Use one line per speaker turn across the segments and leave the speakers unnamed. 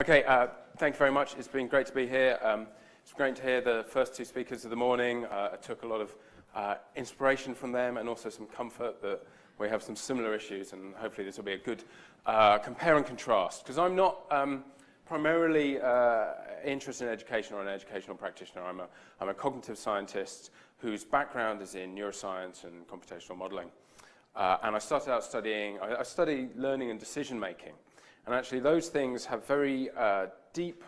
Okay, thank you very much. It's been great to be here. It's great to hear the first two speakers of the morning. I took a lot of inspiration from them and also some comfort that we have some similar issues, and hopefully this will be a good compare and contrast. Because I'm not primarily interested in education or an educational practitioner. I'm a cognitive scientist whose background is in neuroscience and computational modeling. And I started out studying, I studied learning and decision making. And actually those things have very deep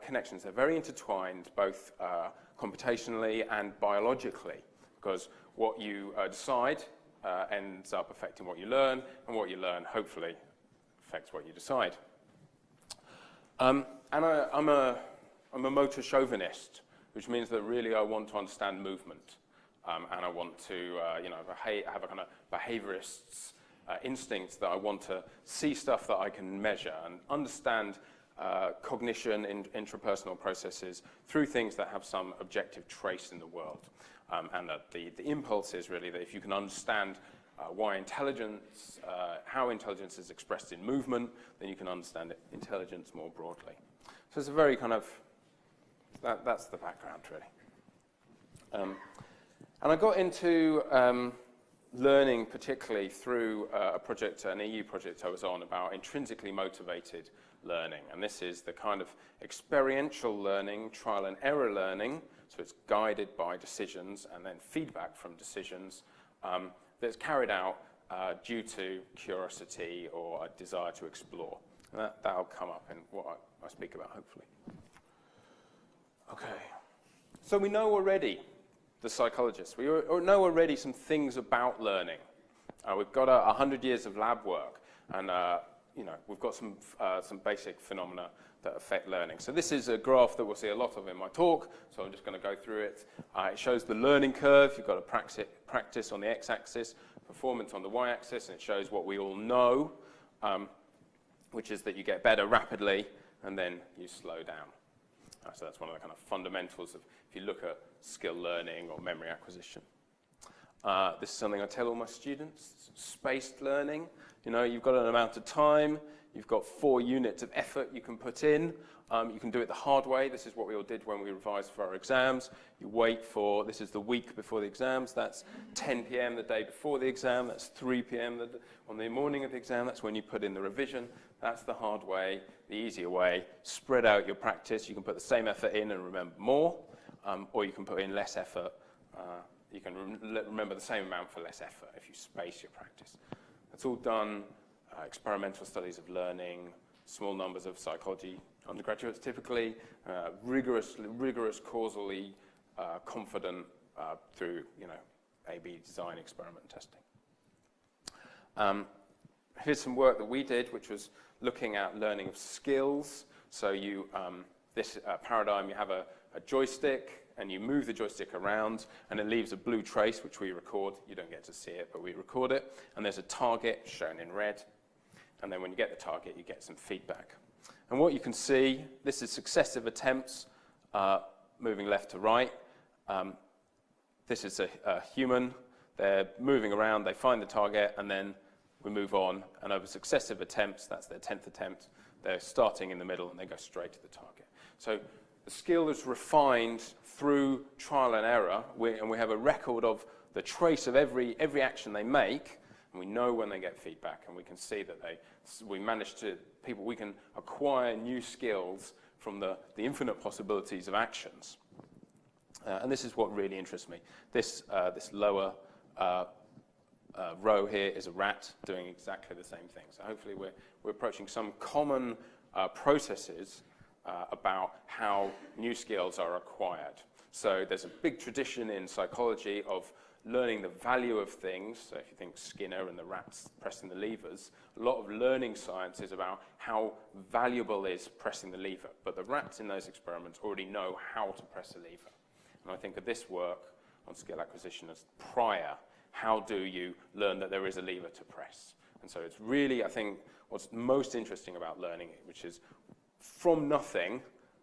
connections. They're very intertwined, both computationally and biologically, because what you decide ends up affecting what you learn, and what you learn, hopefully, affects what you decide. And I'm a motor chauvinist, which means that really I want to understand movement. And I want to have a kind of behaviorist's instincts that I want to see stuff that I can measure and understand cognition in intrapersonal processes through things that have some objective trace in the world. And the impulse is really that if you can understand why intelligence, how intelligence is expressed in movement, then you can understand intelligence more broadly. So it's a very kind of, that's the background really. And I got into learning particularly through a project, an EU project I was on about intrinsically motivated learning. And this is the kind of experiential learning, trial and error learning, so it's guided by decisions and then feedback from decisions that's carried out due to curiosity or a desire to explore. And that'll come up in what I speak about, hopefully. Okay, so we know already, the psychologists, we know already some things about learning. We've got 100 years of lab work, and we've got some basic phenomena that affect learning. So this is a graph that we'll see a lot of in my talk, so I'm just going to go through it. It shows the learning curve. You've got a practice on the x-axis, performance on the y-axis, and it shows what we all know, which is that you get better rapidly, and then you slow down. So that's one of the kind of fundamentals of, if you look at skill learning or memory acquisition. This is something I tell all my students, spaced learning. You know, you've got an amount of time, you've got 4 units of effort you can put in. You can do it the hard way. This is what we all did when we revised for our exams. You wait for, this is the week before the exams, that's 10 p.m. the day before the exam, that's 3 p.m. on the morning of the exam, that's when you put in the revision. That's the hard way, the easier way. Spread out your practice. You can put the same effort in and remember more, or you can put in less effort. You can remember the same amount for less effort if you space your practice. That's all done, experimental studies of learning, small numbers of psychology undergraduates typically, rigorous causally confident through A/B design, experiment testing. Here's some work that we did, which was looking at learning of skills. So this paradigm, you have a joystick, and you move the joystick around, and it leaves a blue trace, which we record. You don't get to see it, but we record it. And there's a target shown in red. And then when you get the target, you get some feedback. And what you can see, this is successive attempts moving left to right. This is a human. They're moving around, they find the target, and then we move on. And over successive attempts, that's their 10th attempt, they're starting in the middle and they go straight to the target. So the skill is refined through trial and error, and we have a record of the trace of every action they make, and we know when they get feedback, and we can see that we can acquire new skills from the infinite possibilities of actions. And this is what really interests me. This lower row here is a rat doing exactly the same thing. So hopefully we're approaching some common processes about how new skills are acquired. So there's a big tradition in psychology of learning the value of things. So if you think Skinner and the rats pressing the levers, a lot of learning science is about how valuable is pressing the lever. But the rats in those experiments already know how to press a lever. And I think of this work on skill acquisition as prior. How do you learn that there is a lever to press? And so it's really, I think, what's most interesting about learning, which is from nothing,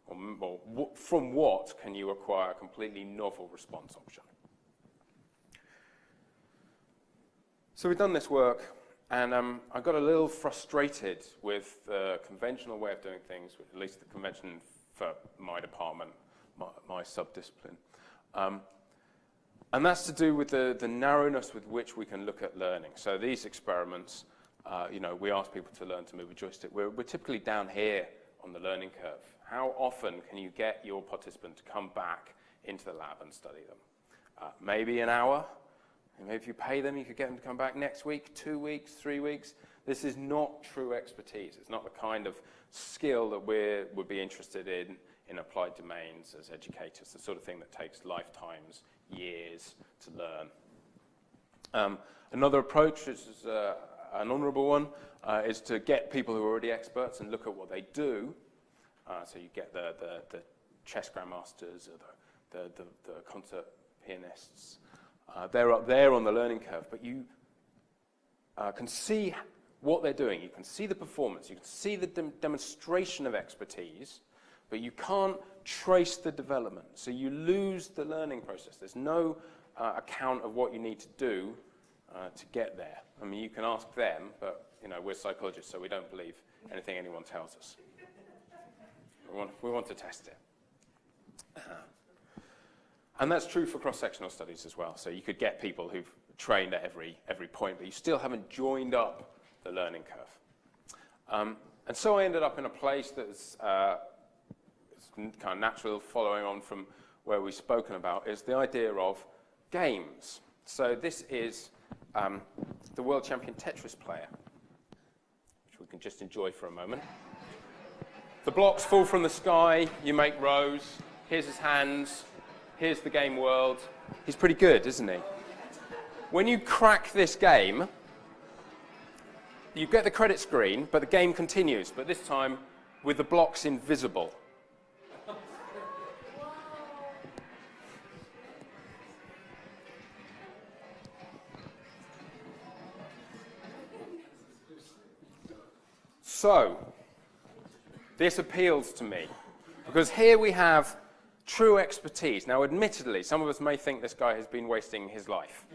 or from what can you acquire a completely novel response option? So we've done this work And I got a little frustrated with the conventional way of doing things, at least the convention for my department, my sub-discipline. And that's to do with the narrowness with which we can look at learning. So these experiments, we ask people to learn to move a joystick. We're typically down here on the learning curve. How often can you get your participant to come back into the lab and study them? Maybe an hour. Maybe if you pay them, you could get them to come back next week, 2 weeks, 3 weeks. This is not true expertise. It's not the kind of skill that we would be interested in applied domains as educators, the sort of thing that takes lifetimes, years to learn. Another approach, which is an honourable one, is to get people who are already experts and look at what they do. So you get the chess grandmasters or the concert pianists. They're up there on the learning curve, but you can see what they're doing. You can see the performance. You can see the demonstration of expertise, but you can't trace the development. So you lose the learning process. There's no account of what you need to do to get there. I mean, you can ask them, but we're psychologists, so we don't believe anything anyone tells us. We want to test it. And that's true for cross-sectional studies as well. So you could get people who've trained at every point, but you still haven't joined up the learning curve. And so I ended up in a place that's kind of natural, following on from where we've spoken about, is the idea of games. So this is the world champion Tetris player, which we can just enjoy for a moment. The blocks fall from the sky, you make rows, here's his hands, here's the game world. He's pretty good, isn't he? When you crack this game, you get the credit screen, but the game continues, but this time with the blocks invisible. So, this appeals to me, because here we have true expertise. Now, admittedly, some of us may think this guy has been wasting his life.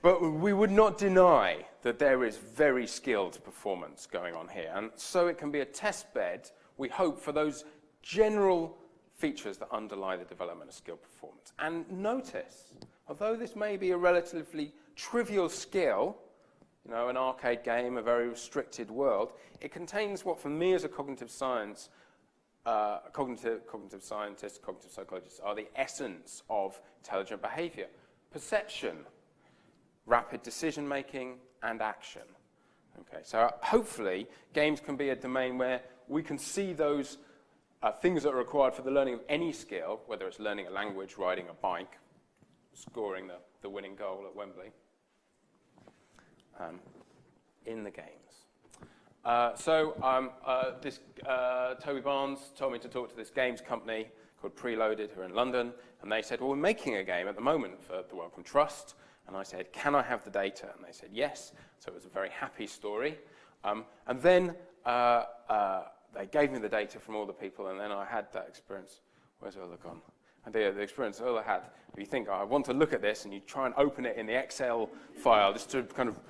But we would not deny that there is very skilled performance going on here. And so it can be a test bed, we hope, for those general features that underlie the development of skilled performance. And notice, although this may be a relatively trivial skill, an arcade game, a very restricted world, it contains what, for me as a cognitive scientist, cognitive psychologists, are the essence of intelligent behavior. Perception, rapid decision-making, and action. Okay, so hopefully games can be a domain where we can see those things that are required for the learning of any skill, whether it's learning a language, riding a bike, scoring the winning goal at Wembley, in the games. This Toby Barnes told me to talk to this games company called Preloaded, who are in London, and they said, well, we're making a game at the moment for the Wellcome Trust. And I said, can I have the data? And they said, yes. So it was a very happy story. And then they gave me the data from all the people, and then I had that experience. Where's Ola gone? And the experience Ola had, you think, I want to look at this, and you try and open it in the Excel file just to kind of,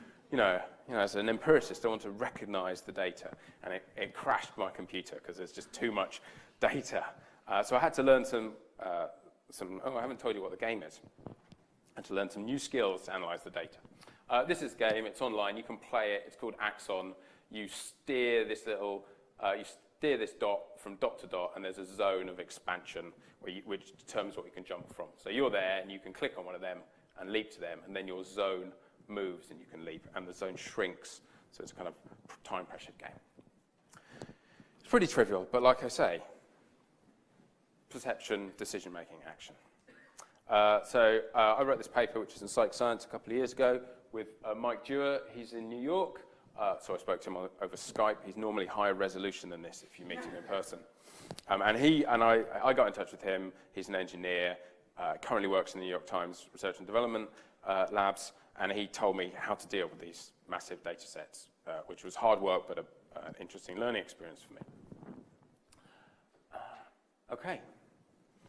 as an empiricist, I want to recognize the data. And it crashed my computer because there's just too much data. So I had to learn I haven't told you what the game is. And to learn some new skills to analyze the data. This is a game, it's online, you can play it, it's called Axon. You steer this dot from dot to dot, and there's a zone of expansion which determines what you can jump from. So you're there, and you can click on one of them and leap to them, and then your zone moves and you can leap, and the zone shrinks, so it's a kind of time-pressured game. It's pretty trivial, but like I say, perception, decision-making, action. I wrote this paper, which is in Psych Science, a couple of years ago, with Mike Dewar. He's in New York, so I spoke to him over Skype. He's normally higher resolution than this if you meet him in person. I got in touch with him. He's an engineer, currently works in the New York Times Research and Development labs, and he told me how to deal with these massive data sets, which was hard work, but an interesting learning experience for me. Okay,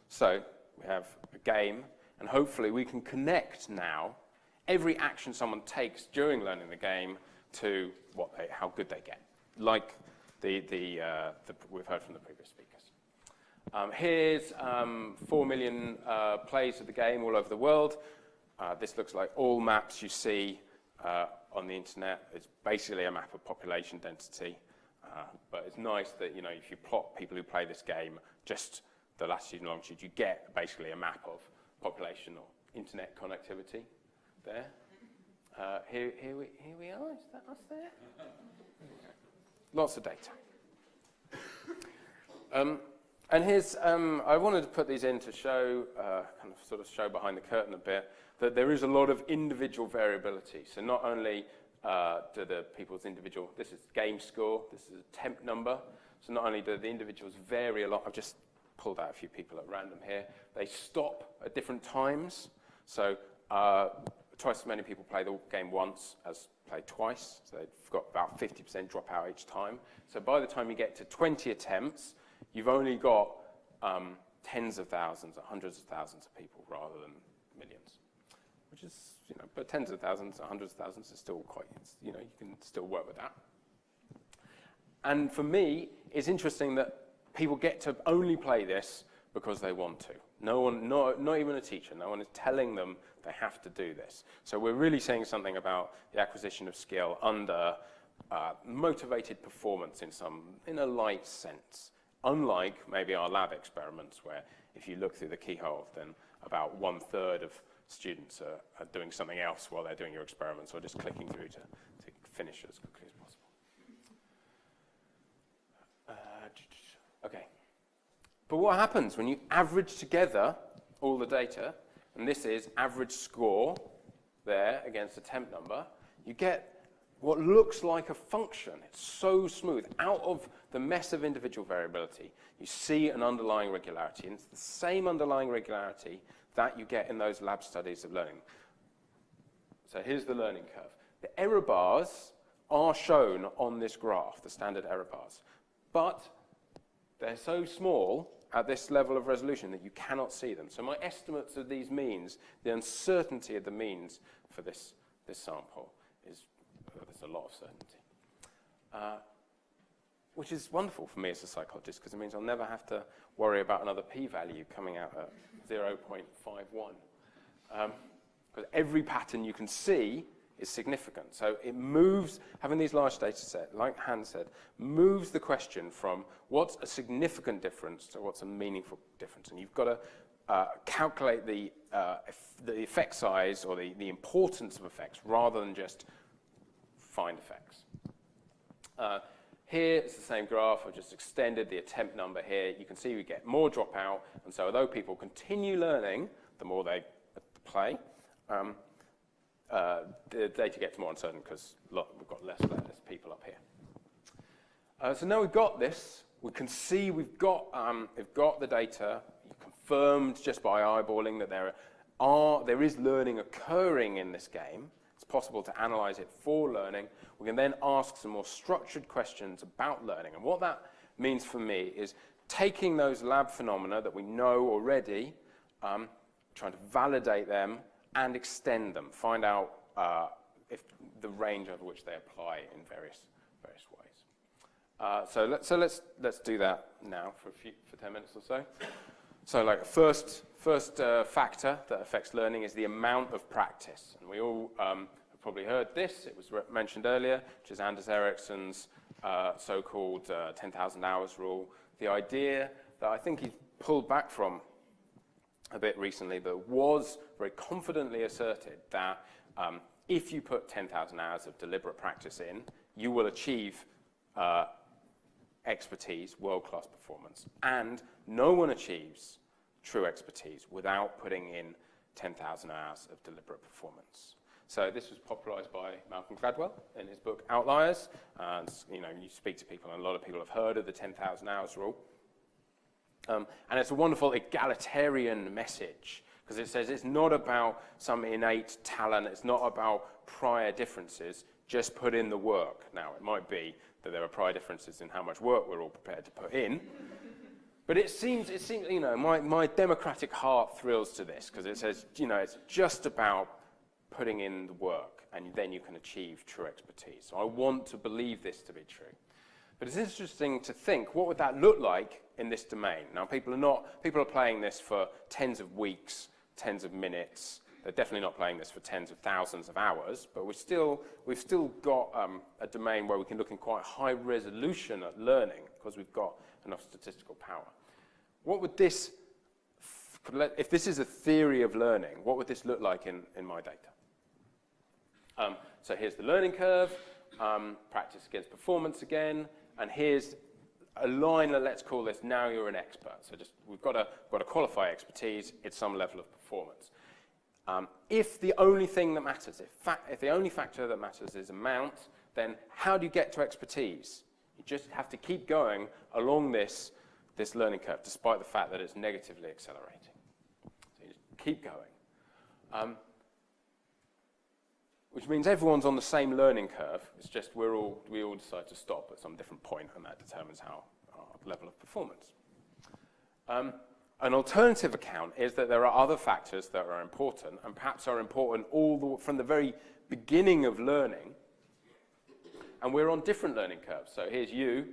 so we have a game, and hopefully we can connect now every action someone takes during learning the game to how good they get, like we've heard from the previous speakers. Here's 4 million plays of the game all over the world. This looks like all maps you see on the internet. It's basically a map of population density, but it's nice that, if you plot people who play this game, just the latitude and longitude, you get basically a map of population or internet connectivity there. Here we are. Is that us there? Lots of data. And here's, I wanted to put these in to show, show behind the curtain a bit, that there is a lot of individual variability. So not only do the people's individual, this is game score, this is a temp number, so not only do the individuals vary a lot, I've just pulled out a few people at random here, they stop at different times. So twice as many people play the game once as play twice, so they've got about 50% dropout each time. So by the time you get to 20 attempts, you've only got tens of thousands, or hundreds of thousands of people rather than millions, which is, but tens of thousands, or hundreds of thousands is still quite, you can still work with that. And for me, it's interesting that people get to only play this because they want to. No one, not even a teacher, no one is telling them they have to do this. So we're really saying something about the acquisition of skill under motivated performance in a light sense. Unlike maybe our lab experiments, where if you look through the keyhole, then about 1/3 of students are doing something else while they're doing your experiments, or just clicking through to finish as quickly as possible. Okay. But what happens when you average together all the data, and this is average score there against a temp number, you get what looks like a function. It's so smooth. Out of the mess of individual variability, you see an underlying regularity, and it's the same underlying regularity that you get in those lab studies of learning. So here's the learning curve. The error bars are shown on this graph, the standard error bars, but they're so small at this level of resolution that you cannot see them. So my estimates of these means, the uncertainty of the means for this sample is, there's a lot of certainty. Which is wonderful for me as a psychologist, because it means I'll never have to worry about another p-value coming out at 0.51. Because every pattern you can see is significant. So it moves, having these large data sets, like Hans said, moves the question from what's a significant difference to what's a meaningful difference. And you've got to calculate the effect size or the importance of effects rather than just find effects. Here it's the same graph. I've just extended the attempt number here. You can see we get more dropout, and so although people continue learning, the more they play, the data gets more uncertain because we've got less people up here. So now we've got this, we can see we've got the data confirmed just by eyeballing that there is learning occurring in this game. It's possible to analyze it for learning. We can then ask some more structured questions about learning. And what that means for me is taking those lab phenomena that we know already, trying to validate them and extend them, find out if the range over which they apply in various ways. So let's do that now for 10 minutes or so. So like first factor that affects learning is the amount of practice. And we all have probably heard this. It was mentioned earlier, which is Anders Ericsson's so-called 10,000 hours rule. The idea that I think he's pulled back from a bit recently, but was very confidently asserted that if you put 10,000 hours of deliberate practice in, you will achieve expertise, world-class performance. And no one achieves true expertise without putting in 10,000 hours of deliberate performance. So this was popularized by Malcolm Gladwell in his book Outliers. And you speak to people, and a lot of people have heard of the 10,000 hours rule. And it's a wonderful egalitarian message, because it says it's not about some innate talent, it's not about prior differences, just put in the work. Now, it might be that there are prior differences in how much work we're all prepared to put in, but it seems my democratic heart thrills to this, because it says, it's just about putting in the work, and then you can achieve true expertise. So I want to believe this to be true. But it's interesting to think, what would that look like in this domain? Now, people are playing this for tens of weeks, tens of minutes. They're definitely not playing this for tens of thousands of hours, but we've still got a domain where we can look in quite high resolution at learning because we've got enough statistical power. What would this, if this is a theory of learning, what would this look like in my data? So here's the learning curve, practice against performance again, and here's a line that let's call this, now you're an expert. So we've got to qualify expertise at some level of performance. If the only thing that matters, if the only factor that matters is amount, then how do you get to expertise? You just have to keep going along this learning curve, despite the fact that it's negatively accelerating. So you just keep going. Which means everyone's on the same learning curve. It's just we all decide to stop at some different point, and that determines our level of performance. An alternative account is that there are other factors that are important, and perhaps are important from the very beginning of learning, and we're on different learning curves. So here's you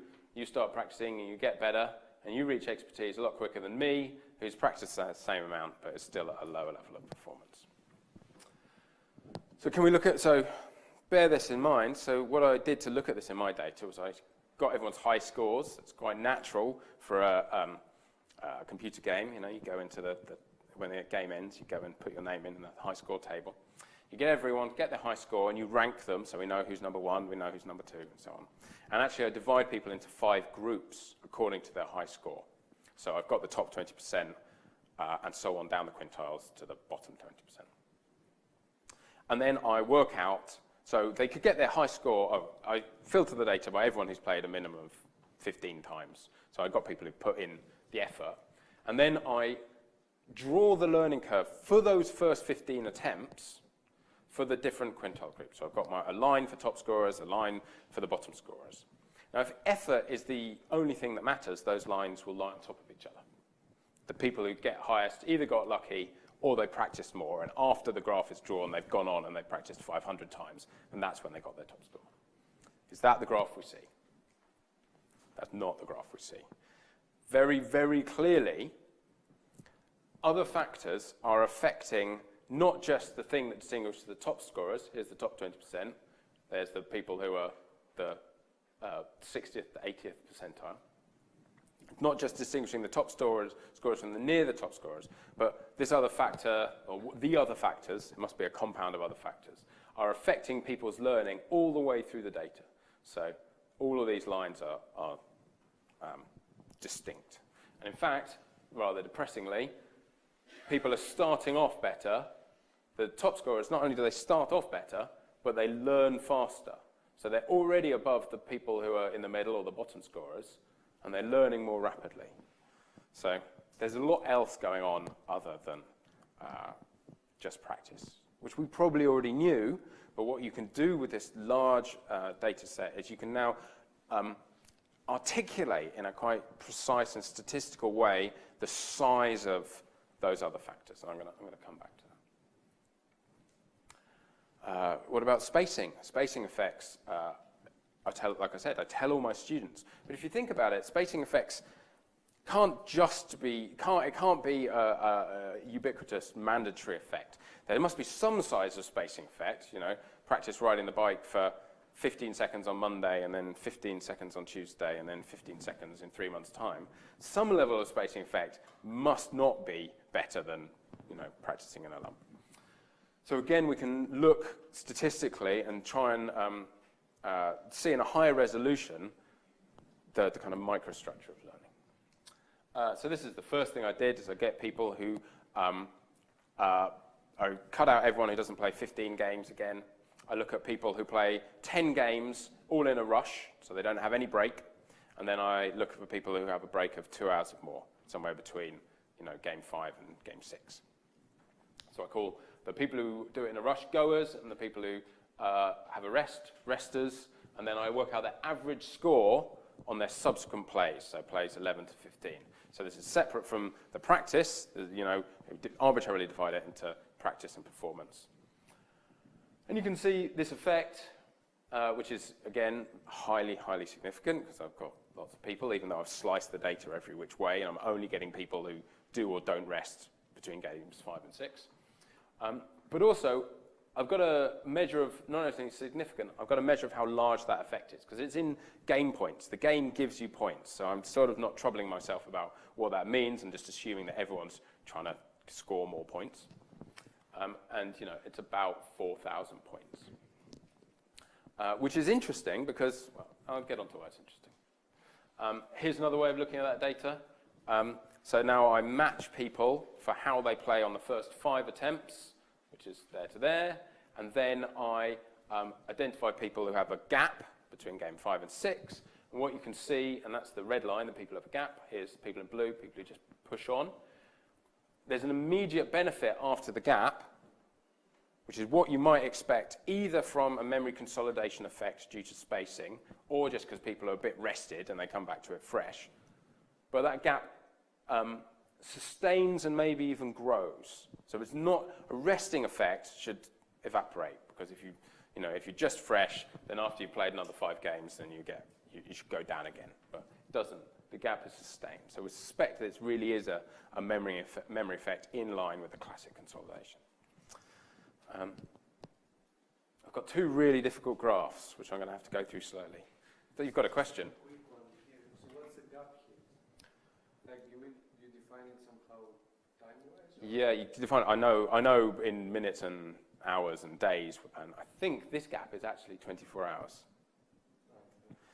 start practicing and you get better, and you reach expertise a lot quicker than me, who's practiced the same amount, but is still at a lower level of performance. So can we bear this in mind. So what I did to look at this in my data was I got everyone's high scores. It's quite natural for a computer game. You know, you go into when the game ends, you go and put your name in the high score table. You get everyone, get their high score, and you rank them, so we know who's number 1, we know who's number 2, and so on. And actually, I divide people into 5 groups according to their high score. So I've got the top 20%, and so on down the quintiles to the bottom 20%. And then I work out, so they could get their high score. I filter the data by everyone who's played a minimum of 15 times. So I got people who put in the effort. And then I draw the learning curve for those first 15 attempts for the different quintile groups. So I've got a line for top scorers, a line for the bottom scorers. Now, if effort is the only thing that matters, those lines will lie on top of each other. The people who get highest either got lucky or they practiced more, and after the graph is drawn, they've gone on and they've practiced 500 times, and that's when they got their top score. Is that the graph we see? That's not the graph we see. Very, very clearly, other factors are affecting not just the thing that distinguishes the top scorers. Here's the top 20%. There's the people who are the 60th, 80th percentile. Not just distinguishing the top scorers from the near the top scorers, but this other factor, or the other factors, it must be a compound of other factors, are affecting people's learning all the way through the data. So all of these lines are distinct. And in fact, rather depressingly, people are starting off better. The top scorers, not only do they start off better, but they learn faster. So they're already above the people who are in the middle or the bottom scorers, and they're learning more rapidly. So there's a lot else going on other than just practice, which we probably already knew, but what you can do with this large data set is you can now articulate in a quite precise and statistical way the size of those other factors. And I'm going to come back to that. What about spacing? Spacing effects. Like I said, I tell all my students. But if you think about it, spacing effects can't be a ubiquitous mandatory effect. There must be some size of spacing effect. You know, practice riding the bike for 15 seconds on Monday, and then 15 seconds on Tuesday, and then 15 seconds in 3 months' time. Some level of spacing effect must not be better than, you know, practicing in a lump. So again, we can look statistically and try and see in a higher resolution the kind of microstructure of learning. So this is the first thing I did, is I get people who, I cut out everyone who doesn't play 15 games again. I look at people who play 10 games all in a rush, so they don't have any break. And then I look for people who have a break of 2 hours or more, somewhere between, you know, game 5 and game 6. So I call the people who do it in a rush goers, and the people who have a resters, and then I work out their average score on their subsequent plays, so plays 11 to 15. So this is separate from the practice, you know, arbitrarily divide it into practice and performance. And you can see this effect, which is, again, highly, highly significant, because I've got lots of people, even though I've sliced the data every which way, and I'm only getting people who do or don't rest between games 5 and 6. But also, I've got a measure of, not only significant, I've got a measure of how large that effect is, because it's in game points. The game gives you points, so I'm sort of not troubling myself about what that means and just assuming that everyone's trying to score more points. And, you know, it's about 4,000 points, which is interesting because, well, I'll get onto why it's interesting. Here's another way of looking at that data. So now I match people for how they play on the first 5 attempts, which is there to there, and then I identify people who have a gap between game 5 and 6, and what you can see, and that's the red line, the people who have a gap, here's the people in blue, people who just push on. There's an immediate benefit after the gap, which is what you might expect either from a memory consolidation effect due to spacing, or just because people are a bit rested and they come back to it fresh. But that gap sustains and maybe even grows. So it's not a resting effect should evaporate, because if you're just fresh, then after you've played another 5 games, then you should go down again. But it doesn't. The gap is sustained. So we suspect that it really is a memory effect in line with the classic consolidation. I've got 2 really difficult graphs, which I'm going to have to go through slowly. So you've got a question?
Quick one here. So what's the gap here? Like you define it somehow time-wise?
Yeah, you define it. I know in minutes and hours and days, and I think this gap is actually 24 hours.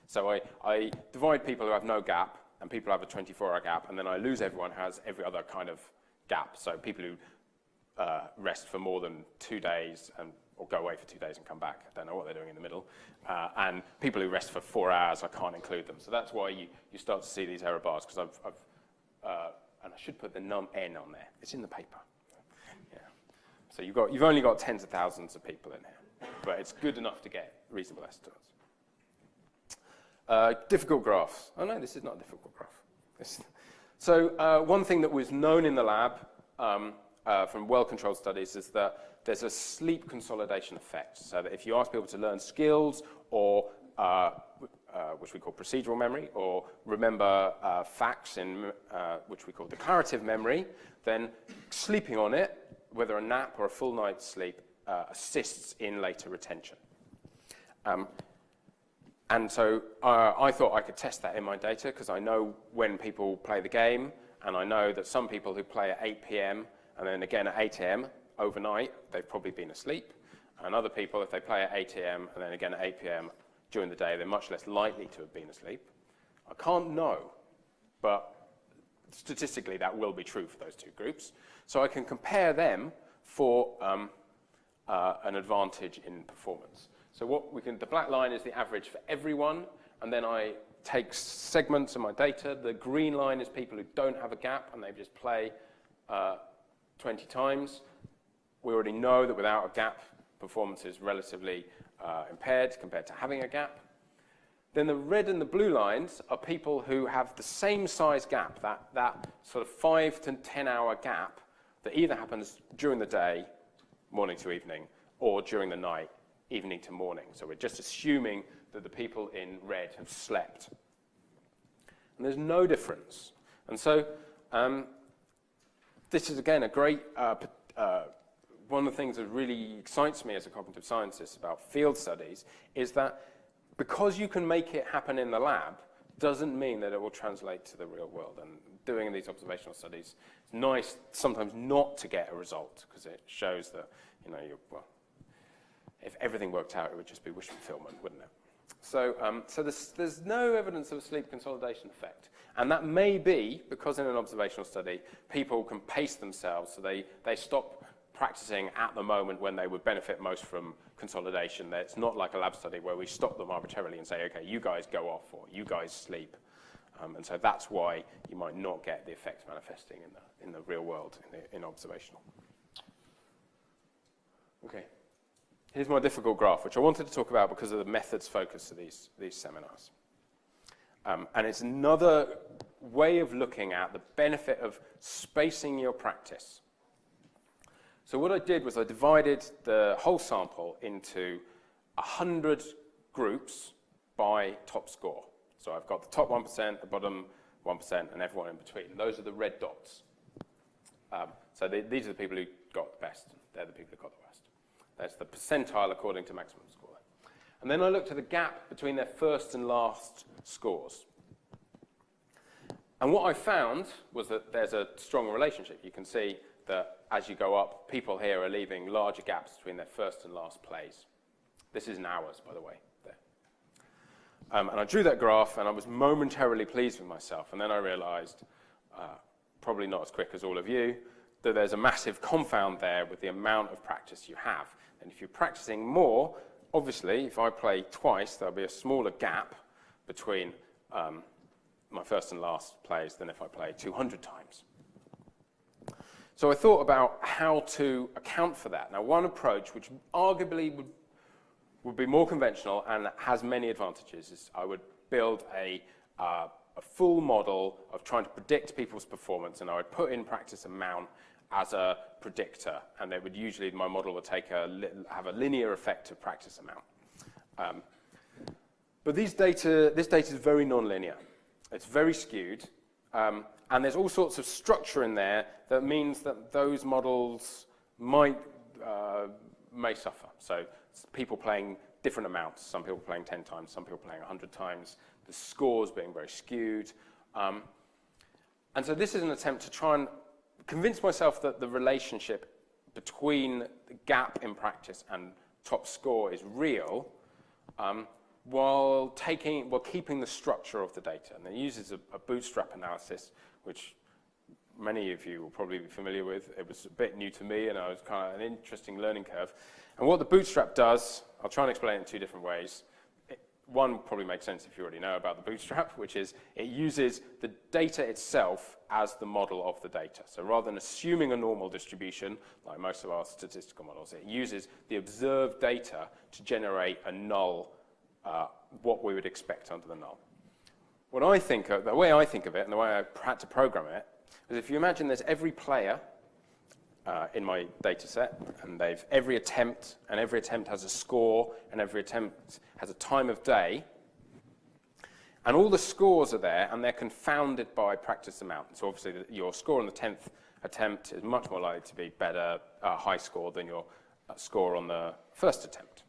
So I divide people who have no gap and people who have a 24-hour gap, and then I lose everyone who has every other kind of gap. So people who rest for more than 2 days or go away for 2 days and come back. I don't know what they're doing in the middle. And people who rest for 4 hours, I can't include them. So that's why you start to see these error bars, because and I should put the num-n on there. It's in the paper. Yeah. So you've only got tens of thousands of people in here, but it's good enough to get reasonable estimates. Difficult graphs. Oh no, this is not a difficult graph. So one thing that was known in the lab from well-controlled studies is that there's a sleep consolidation effect. So that if you ask people to learn skills or which we call procedural memory, or remember facts in which we call declarative memory, then sleeping on it, whether a nap or a full night's sleep, assists in later retention. And so I thought I could test that in my data, because I know when people play the game, and I know that some people who play at 8 p.m. and then again at 8 a.m. overnight, they've probably been asleep. And other people, if they play at 8 a.m. and then again at 8 p.m. during the day, they're much less likely to have been asleep. I can't know, but statistically that will be true for those 2 groups. So I can compare them for an advantage in performance. So the black line is the average for everyone, and then I take segments of my data. The green line is people who don't have a gap and they just play 20 times. We already know that without a gap, performance is relatively impaired compared to having a gap. Then the red and the blue lines are people who have the same size gap, that sort of 5 to 10 hour gap that either happens during the day, morning to evening, or during the night, evening to morning. So we're just assuming that the people in red have slept. And there's no difference. And so this is, again, a great, one of the things that really excites me as a cognitive scientist about field studies is that because you can make it happen in the lab doesn't mean that it will translate to the real world. And doing these observational studies, it's nice sometimes not to get a result, because it shows that, if everything worked out, it would just be wish fulfillment, wouldn't it? So, there's no evidence of a sleep consolidation effect. And that may be because in an observational study, people can pace themselves, so they stop practicing at the moment when they would benefit most from consolidation. It's not like a lab study where we stop them arbitrarily and say, okay, you guys go off, or you guys sleep. And so that's why you might not get the effects manifesting in the real world, in observational. Okay. Here's my difficult graph, which I wanted to talk about because of the methods focus of these seminars. And it's another way of looking at the benefit of spacing your practice. So what I did was I divided the whole sample into 100 groups by top score. So I've got the top 1%, the bottom 1%, and everyone in between. Those are the red dots. These are the people who got the best. They're the people who got the worst. That's the percentile according to maximum score. And then I looked at the gap between their first and last scores. And what I found was that there's a strong relationship. You can see that as you go up, people here are leaving larger gaps between their first and last plays. This is in hours, by the way, there. And I drew that graph, and I was momentarily pleased with myself. And then I realized, probably not as quick as all of you, that there's a massive confound there with the amount of practice you have. And if you're practicing more, obviously, if I play twice, there'll be a smaller gap between my first and last plays than if I play 200 times. So I thought about how to account for that. Now, one approach, which arguably would be more conventional and has many advantages, is I would build a full model of trying to predict people's performance, and I would put in practice amount as a predictor, and it would usually, my model would have a linear effect of practice amount. But this data is very non-linear. It's very skewed, and there's all sorts of structure in there that means that those models may suffer. So people playing different amounts, some people playing 10 times, some people playing 100 times, the scores being very skewed. And so this is an attempt to try and convince myself that the relationship between the gap in practice and top score is real, while keeping the structure of the data. And it uses a bootstrap analysis, which many of you will probably be familiar with. It was a bit new to me, and it was kind of an interesting learning curve. And what the bootstrap does, I'll try and explain it in two different ways. One probably makes sense if you already know about the bootstrap, which is it uses the data itself as the model of the data. So rather than assuming a normal distribution, like most of our statistical models, it uses the observed data to generate a null, what we would expect under the null. The way I think of it, and the way I had to program it, is if you imagine there's every player in my data set, and every attempt has a score, and every attempt has a time of day, and all the scores are there, and they're confounded by practice amount. So obviously your score on the 10th attempt is much more likely to be better, high score, than your score on the first attempt.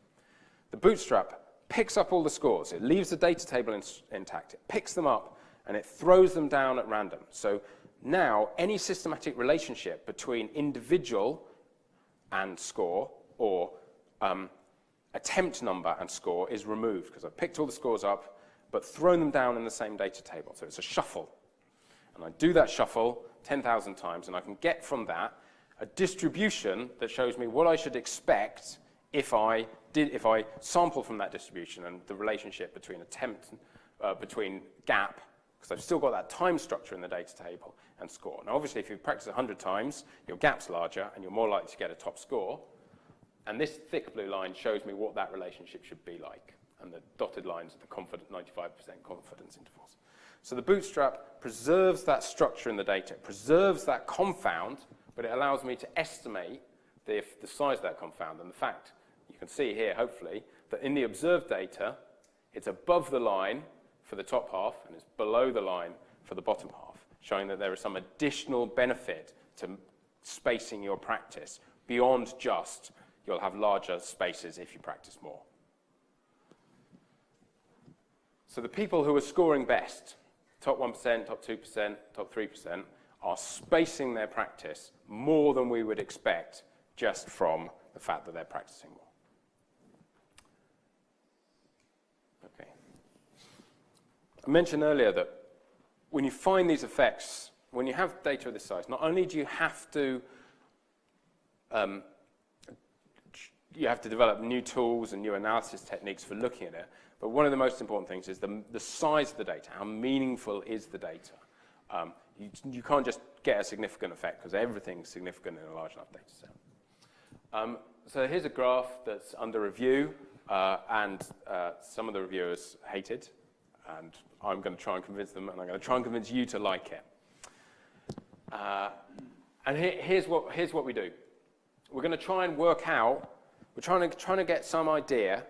The bootstrap picks up all the scores. It leaves the data table intact. It picks them up, and it throws them down at random. So now, any systematic relationship between individual and score, or attempt number and score, is removed, because I've picked all the scores up, but thrown them down in the same data table. So it's a shuffle. And I do that shuffle 10,000 times, and I can get from that a distribution that shows me what I should expect if I sample from that distribution, and the relationship between between gap, because I've still got that time structure in the data table, and score. Now, obviously, if you practice 100 times, your gap's larger, and you're more likely to get a top score. And this thick blue line shows me what that relationship should be like. And the dotted lines are the 95% confidence intervals. So the bootstrap preserves that structure in the data, it preserves that confound, but it allows me to estimate the size of that confound. And the fact, you can see here, hopefully, that in the observed data, it's above the line for the top half, and it's below the line for the bottom half, showing that there is some additional benefit to spacing your practice beyond just you'll have larger spaces if you practice more. So the people who are scoring best, top 1%, top 2%, top 3%, are spacing their practice more than we would expect just from the fact that they're practicing more. Okay. I mentioned earlier that when you find these effects, when you have data of this size, not only do you have to develop new tools and new analysis techniques for looking at it, but one of the most important things is the size of the data. How meaningful is the data? You can't just get a significant effect, because everything's significant in a large enough data set. So here's a graph that's under review, and some of the reviewers hate it, and I'm going to try and convince them, and I'm going to try and convince you to like it. And here's what we do. we're going to try and work out, we're trying to get some idea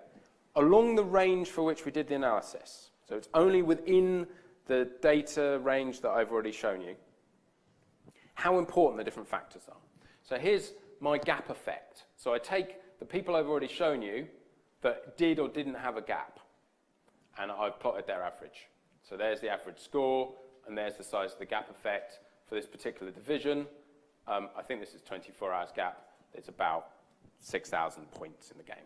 along the range for which we did the analysis. So it's only within the data range that I've already shown you, how important the different factors are. So here's my gap effect. So I take the people I've already shown you that did or didn't have a gap, and I've plotted their average. So there's the average score, and there's the size of the gap effect for this particular division. I think this is 24 hours gap. It's about 6,000 points in the game.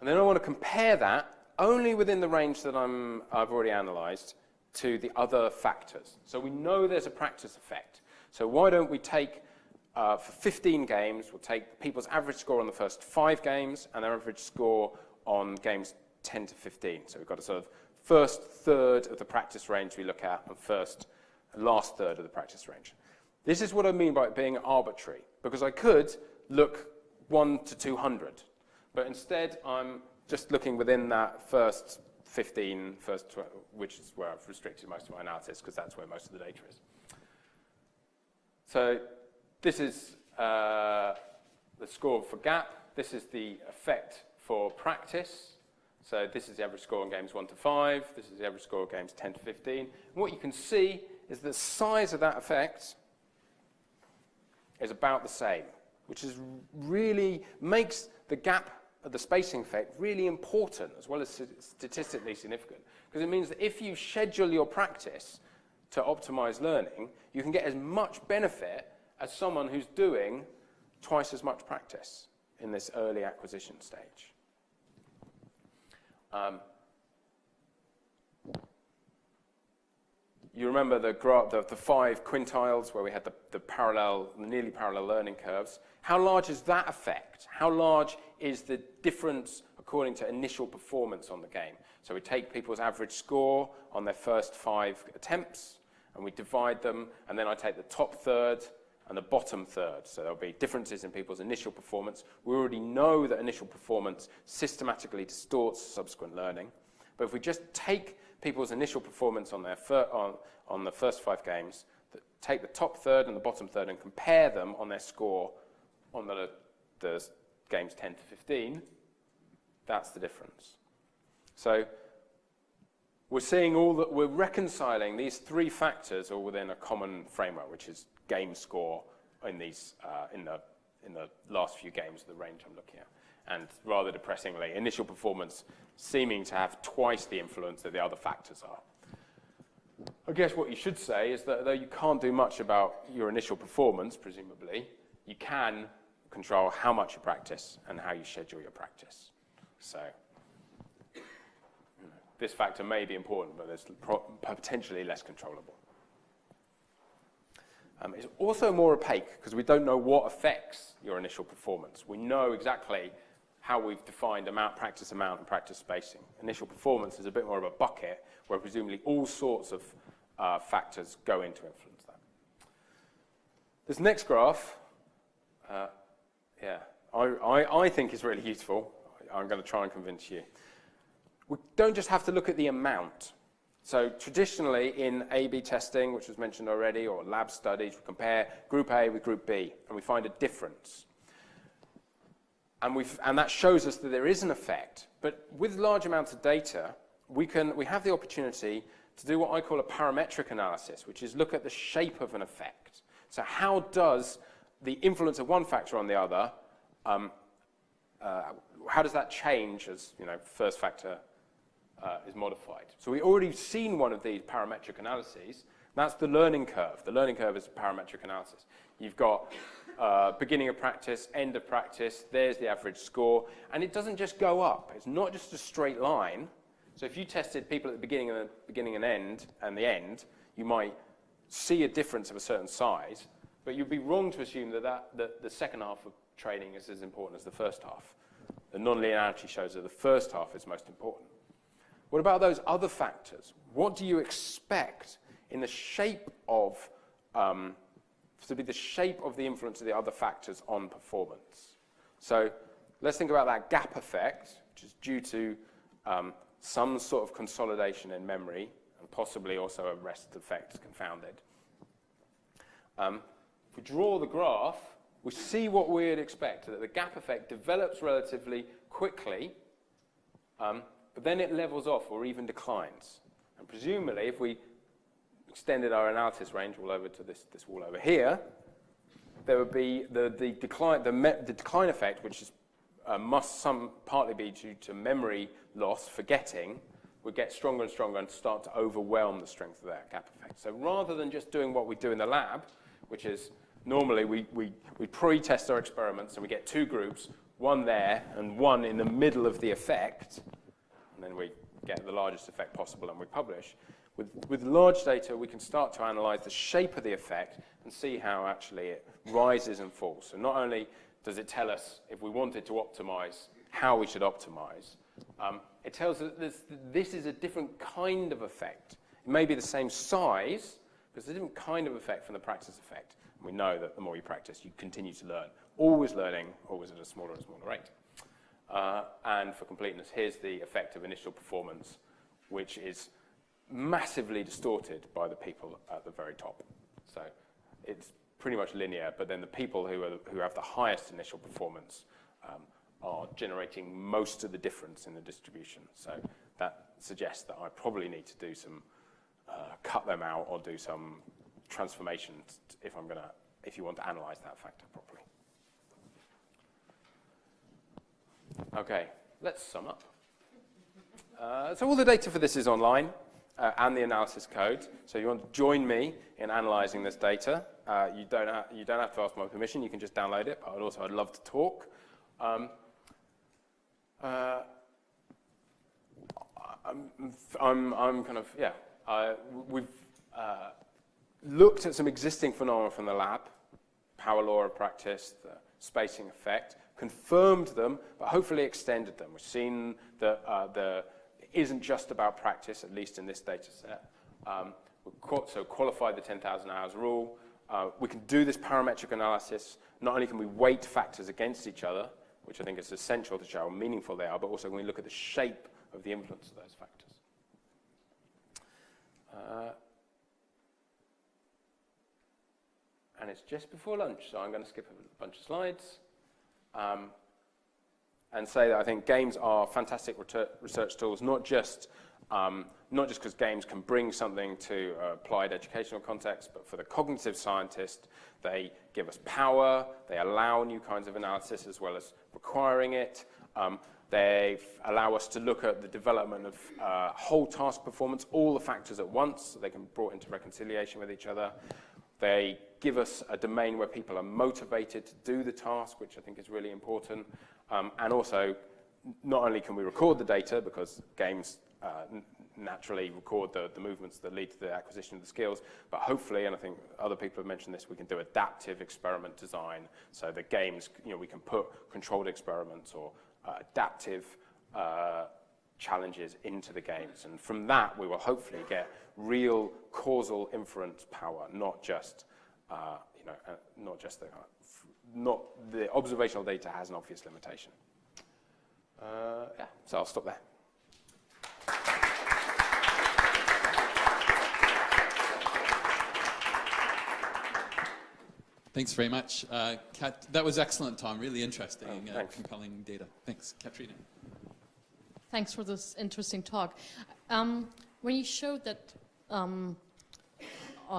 And then I want to compare that only within the range that I've already analysed to the other factors. So we know there's a practice effect. So why don't we take, for 15 games, we'll take people's average score on the first 5 games and their average score on games 10 to 15. So we've got a sort of first third of the practice range we look at and last third of the practice range. This is what I mean by it being arbitrary, because I could look 1 to 200, but instead I'm just looking within that first 15, which is where I've restricted most of my analysis, because that's where most of the data is. So this is the score for gap. This is the effect for practice. So this is the average score on games 1 to 5. This is the average score of games 10 to 15. And what you can see is the size of that effect is about the same, which is really makes the gap of the spacing effect really important, as well as statistically significant, because it means that if you schedule your practice to optimize learning, you can get as much benefit as someone who's doing twice as much practice in this early acquisition stage. You remember the 5 quintiles where we had the nearly parallel learning curves. How large is that effect? How large is the difference according to initial performance on the game? So we take people's average score on their first 5 attempts, and we divide them, and then I take the top third and the bottom third. So there'll be differences in people's initial performance. We already know that initial performance systematically distorts subsequent learning. But if we just take people's initial performance on the first 5 games, take the top third and the bottom third and compare them on their score on the games 10 to 15, that's the difference. So we're reconciling these 3 factors all within a common framework, which is game score in these in the last few games of the range I'm looking at. And rather depressingly, initial performance seeming to have twice the influence that the other factors are. I guess what you should say is that though you can't do much about your initial performance, presumably, you can control how much you practice and how you schedule your practice. So this factor may be important, but it's potentially less controllable. It's also more opaque because we don't know what affects your initial performance. We know exactly how we've defined practice amount and practice spacing. Initial performance is a bit more of a bucket where presumably all sorts of factors go into influence that. This next graph, I think is really useful. I'm going to try and convince you. We don't just have to look at the amount. So traditionally in A/B testing, which was mentioned already, or lab studies, we compare group A with group B, and we find a difference. And that shows us that there is an effect. But with large amounts of data, we have the opportunity to do what I call a parametric analysis, which is look at the shape of an effect. So how does the influence of one factor on the other, how does that change as first factor is modified? So we've already seen one of these parametric analyses. That's the learning curve. The learning curve is a parametric analysis. You've got beginning of practice, end of practice, there's the average score, and it doesn't just go up. It's not just a straight line. So if you tested people at the beginning and end, and the end, you might see a difference of a certain size, but you'd be wrong to assume that the second half of training is as important as the first half. The non-linearity shows that the first half is most important. What about those other factors? What do you expect in the shape of to be the shape of the influence of the other factors on performance? So let's think about that gap effect, which is due to some sort of consolidation in memory, and possibly also a rest effect confounded. If we draw the graph, we see what we'd expect, that the gap effect develops relatively quickly, but then it levels off or even declines. And presumably, if we extended our analysis range all over to this wall over here, there would be the decline effect, which is, must partly be due to memory loss, forgetting, would get stronger and stronger and start to overwhelm the strength of that gap effect. So rather than just doing what we do in the lab, which is normally we pre-test our experiments and we get two groups, one there and one in the middle of the effect, and then we get the largest effect possible and we publish. With large data, we can start to analyze the shape of the effect and see how actually it rises and falls. So not only does it tell us, if we wanted to optimize, how we should optimize, it tells us that this is a different kind of effect. It may be the same size, but it's a different kind of effect from the practice effect. And we know that the more you practice, you continue to learn. Always learning, always at a smaller and smaller rate. And for completeness, here's the effect of initial performance, which is massively distorted by the people at the very top. So it's pretty much linear, but then the people who have the highest initial performance are generating most of the difference in the distribution. So that suggests that I probably need to do some, cut them out or do some transformations if you want to analyze that factor properly. Okay, let's sum up. So all the data for this is online. And the analysis code. So you want to join me in analyzing this data. You don't have to ask my permission. You can just download it. But I'd love to talk. We've looked at some existing phenomena from the lab, power law of practice, the spacing effect, confirmed them, but hopefully extended them. We've seen that it isn't just about practice, at least in this data set. So qualify the 10,000 hours rule. We can do this parametric analysis. Not only can we weight factors against each other, which I think is essential to show how meaningful they are, but also when we look at the shape of the influence of those factors. And it's just before lunch, so I'm going to skip a bunch of slides. And say that I think games are fantastic research tools, not just because games can bring something to applied educational context, but for the cognitive scientist, they give us power, they allow new kinds of analysis as well as requiring it. They allow us to look at the development of whole task performance, all the factors at once, so they can be brought into reconciliation with each other. They give us a domain where people are motivated to do the task, which I think is really important. And also, not only can we record the data, because games naturally record the movements that lead to the acquisition of the skills, but hopefully, and I think other people have mentioned this, we can do adaptive experiment design. So the games, we can put controlled experiments or adaptive challenges into the games. And from that, we will hopefully get real causal inference power, not just the observational data has an obvious limitation. So I'll stop there.
Thanks very much. Kat, that was excellent, Tom. Really interesting, compelling data. Thanks. Katrina.
Thanks for this interesting talk. When you showed that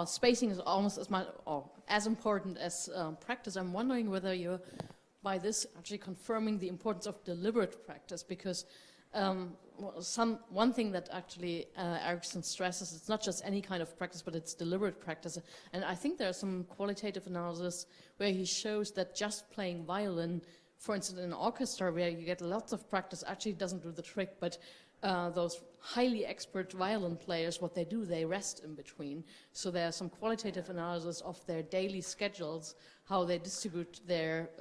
spacing is almost as much or as important as practice, I'm wondering whether you're, by this, actually confirming the importance of deliberate practice, because one thing that actually Erickson stresses, it's not just any kind of practice, but it's deliberate practice. And I think there's some qualitative analysis where he shows that just playing violin, for instance, in an orchestra where you get lots of practice, actually doesn't do the trick, but those highly expert violin players, what they do, they rest in between. So there's some qualitative analysis of their daily schedules, how they distribute their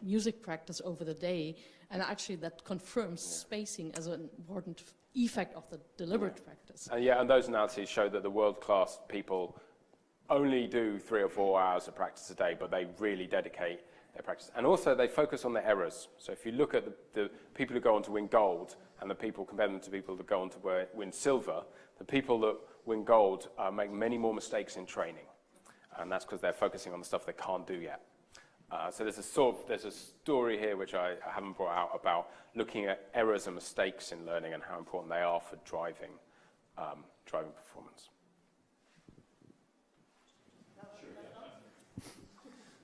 music practice over the day, and actually that confirms spacing as an important effect of the deliberate practice.
And those analyses show that the world-class people only do 3 or 4 hours of practice a day, but they really dedicate their practice. And also they focus on their errors. So if you look at the people who go on to win gold and the people, compare them to people that go on to win silver, the people that win gold make many more mistakes in training. And that's because they're focusing on the stuff they can't do yet. So there's a story here which I haven't brought out about looking at errors and mistakes in learning and how important they are for driving performance.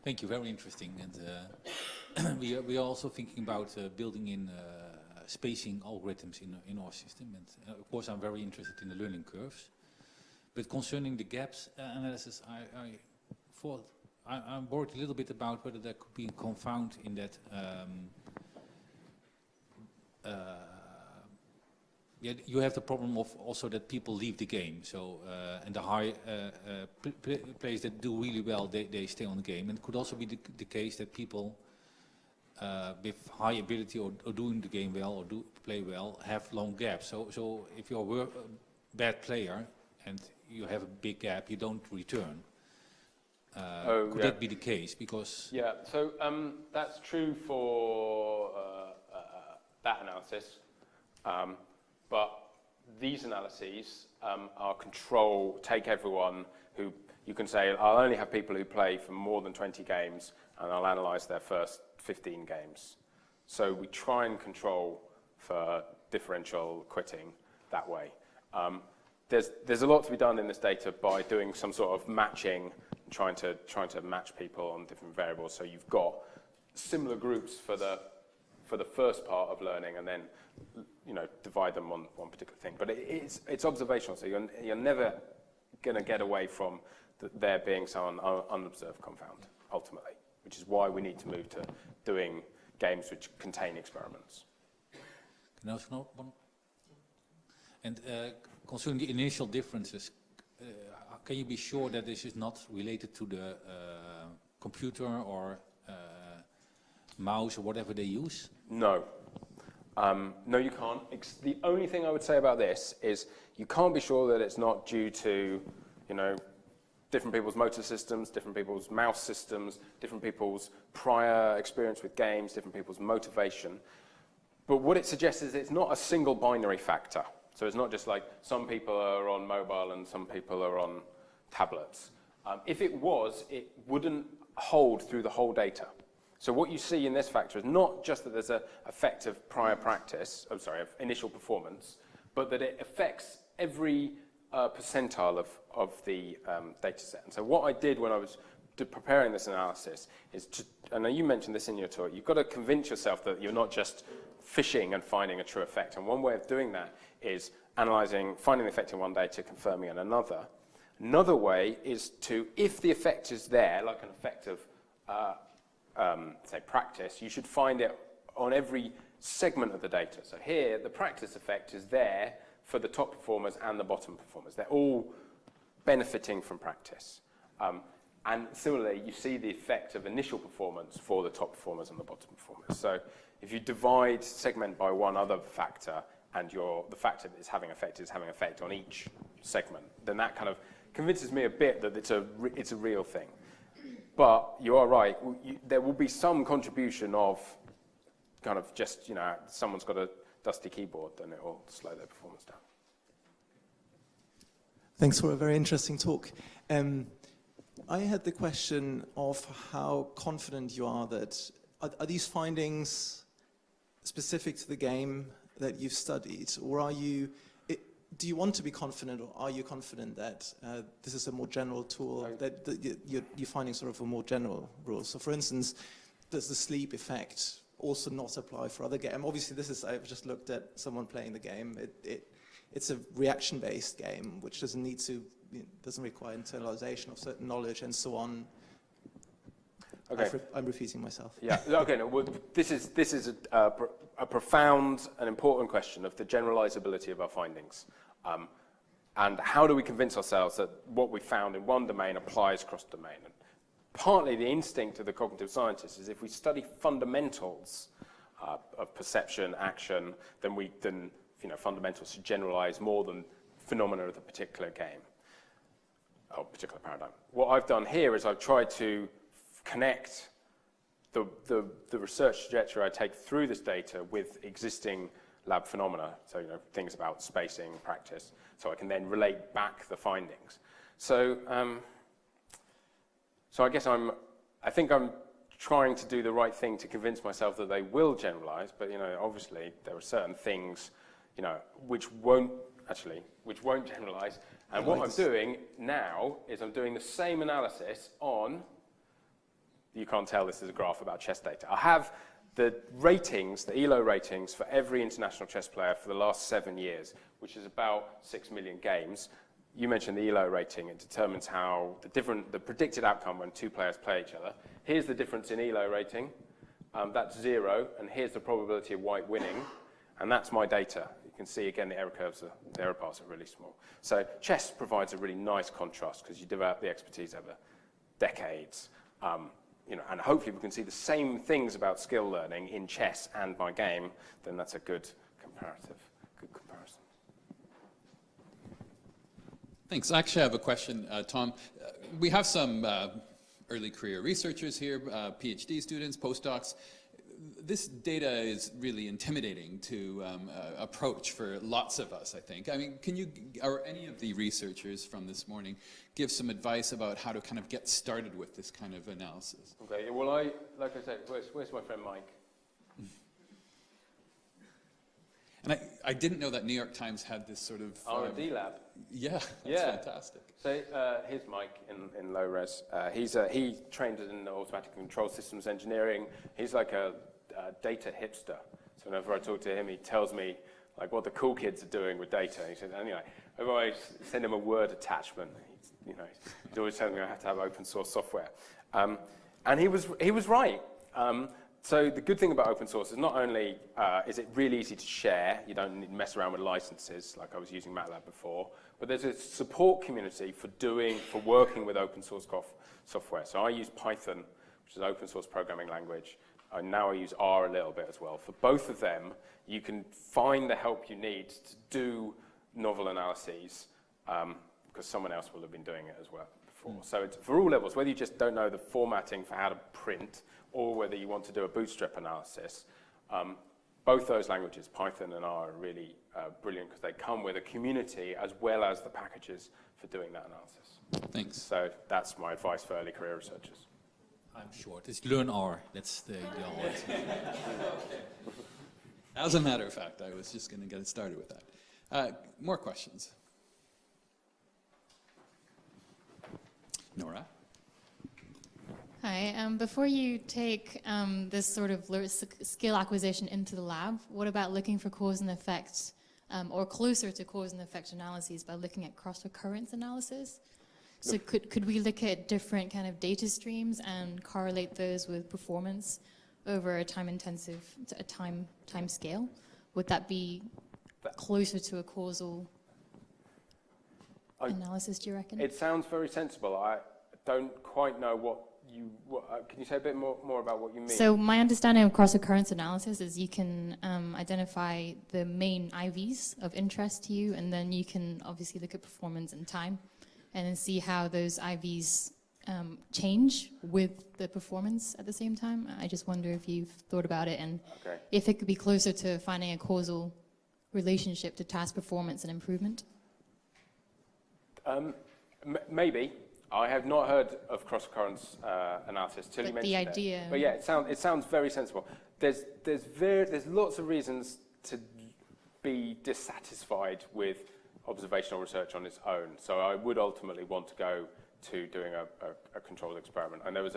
Thank you, very interesting. And we are also thinking about building in spacing algorithms in our system. And of course, I'm very interested in the learning curves. But concerning the gaps analysis, I'm worried a little bit about whether there could be a confound in that. You have the problem of also that people leave the game. So and the high players that do really well, they stay on the game. And it could also be the case that people with high ability or doing the game well or play well have long gaps. So if you're a bad player and you have a big gap, you don't return. Could that be the case? Because
so that's true for that analysis, but these analyses take everyone who you can say, I'll only have people who play for more than 20 games, and I'll analyse their first 15 games. So we try and control for differential quitting that way. There's a lot to be done in this data by doing some sort of matching, trying to match people on different variables. So you've got similar groups for the first part of learning, and then divide them on one particular thing. But it's observational, so you're never going to get away from there being some unobserved confound ultimately, which is why we need to move to doing games which contain experiments.
Can I ask one? And concerning the initial differences, can you be sure that this is not related to the computer or mouse or whatever they use?
No. No, you can't. The only thing I would say about this is you can't be sure that it's not due to, different people's motor systems, different people's mouse systems, different people's prior experience with games, different people's motivation. But what it suggests is it's not a single binary factor. So it's not just like some people are on mobile and some people are on tablets. If it was, it wouldn't hold through the whole data. So what you see in this factor is not just that there's an effect of prior practice, of initial performance, but that it affects every percentile of the data set. And so what I did when I was preparing this analysis is I know you mentioned this in your talk, you've got to convince yourself that you're not just fishing and finding a true effect. And one way of doing that is finding the effect in one data, confirming in another. Another way is if the effect is there, like an effect of say practice, you should find it on every segment of the data. So here, the practice effect is there for the top performers and the bottom performers. They're all benefiting from practice. And similarly, you see the effect of initial performance for the top performers and the bottom performers. So if you segment by one other factor, and the factor that is having effect on each segment, then that kind of convinces me a bit that it's a real thing. But you are right, there will be some contribution of kind of just, someone's got a dusty keyboard, then it will slow their performance down.
Thanks for a very interesting talk. I had the question of how confident you are that, are these findings specific to the game that you've studied, or do you want to be confident, or are you confident that this is a more general tool, that you're finding sort of a more general rule? So for instance, does the sleep effect also not apply for other games? Obviously I've just looked at someone playing the game. It's a reaction-based game, which doesn't require internalization of certain knowledge and so on. Okay. I'm repeating myself.
Yeah. Okay. No. Well, this is a profound and important question of the generalizability of our findings, and how do we convince ourselves that what we found in one domain applies cross-domain? And partly the instinct of the cognitive scientists is if we study fundamentals of perception, action, then fundamentals should generalize more than phenomena of the particular game or particular paradigm. What I've done here is I've tried to connect the research trajectory I take through this data with existing lab phenomena, so things about spacing, practice, so I can then relate back the findings. So I guess I think I'm trying to do the right thing to convince myself that they will generalize, but obviously there are certain things, which won't generalize. And what I'm doing now is I'm doing the same analysis on, you can't tell this is a graph about chess data. I have the ratings, the ELO ratings for every international chess player for the last 7 years, which is about 6 million games. You mentioned the ELO rating. It determines how the predicted outcome when two players play each other. Here's the difference in ELO rating. That's 0, and here's the probability of white winning, and that's my data. You can see again the error curves, the error bars are really small. So chess provides a really nice contrast because you develop the expertise over decades. And hopefully we can see the same things about skill learning in chess and my game. Then that's a good comparison.
Thanks. I actually have a question, Tom. We have some early career researchers here, PhD students, postdocs. This data is really intimidating to approach for lots of us, I think. I mean, or any of the researchers from this morning give some advice about how to kind of get started with this kind of analysis?
Okay, well, like I said, where's my friend Mike?
And I didn't know that New York Times had this sort of...
R&D lab.
Yeah, that's fantastic.
So here's Mike in low res. He trained in automatic control systems engineering. He's like a data hipster. So whenever I talk to him, he tells me like what the cool kids are doing with data. He says, anyway, if I send him a Word attachment, he's always telling me I have to have open source software. And he was right. So the good thing about open source is not only is it really easy to share, you don't need to mess around with licenses like I was using MATLAB before, but there's a support community for working with open source software. So I use Python, which is an open source programming language. And now I use R a little bit as well. For both of them, you can find the help you need to do novel analyses because someone else will have been doing it as well before. So it's for all levels, whether you just don't know the formatting for how to print or whether you want to do a bootstrap analysis, both those languages, Python and R, are really brilliant because they come with a community as well as the packages for doing that analysis.
Thanks.
So that's my advice for early career researchers.
I'm short. It's learn R. That's the ideal word.
As a matter of fact, I was just going to get it started with that. More questions? Nora?
Hi. Before you take this sort of skill acquisition into the lab, what about looking for cause and effect, or closer to cause and effect analyses by looking at cross-recurrence analysis? So could we look at different kind of data streams and correlate those with performance over a time scale? Would that be closer to a causal analysis, do you reckon?
It sounds very sensible. I don't quite know can you say a bit more about what you mean?
So my understanding of cross-occurrence analysis is you can identify the main IVs of interest to you, and then you can obviously look at performance and time, and then see how those IVs change with the performance at the same time. I just wonder if you've thought about it, and if it could be closer to finding a causal relationship to task performance and improvement.
Maybe. I have not heard of cross-occurrence analysis till you mentioned
the idea.
But yeah, it sounds very sensible. There's lots of reasons to be dissatisfied with observational research on its own. So I would ultimately want to go to doing a controlled experiment. And there was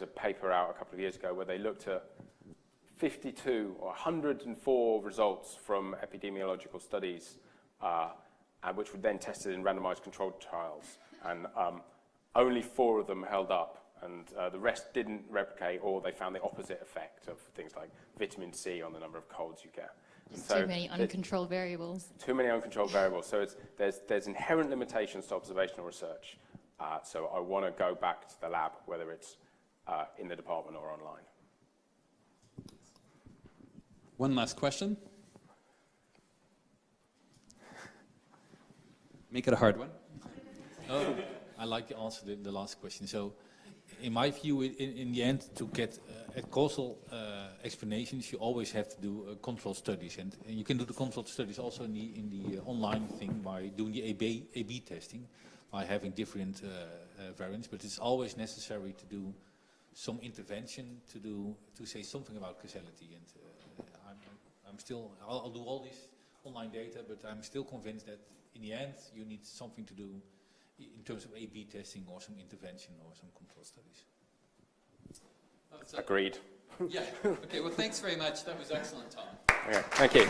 a paper out a couple of years ago where they looked at 52 or 104 results from epidemiological studies, and which were then tested in randomized controlled trials. And only 4 of them held up, and the rest didn't replicate, or they found the opposite effect of things like vitamin C on the number of colds you get.
Too many uncontrolled variables.
Too many uncontrolled variables. So there's inherent limitations to observational research. So I want to go back to the lab, whether it's in the department or online.
One last question. Make it a hard one.
Oh, I like to answer the last question. So, in my view, in the end, to get at causal explanations, you always have to do control studies, and you can do the control studies also in the online thing by doing the A/B testing, by having different variants. But it's always necessary to do some intervention to say something about causality. And I'm still, I'll do all this online data, but I'm still convinced that in the end you need something to do in terms of A/B testing or some intervention or some control studies.
Agreed.
Yeah. Okay. Well, thanks very much. That was excellent, Tom.
Okay, thank you.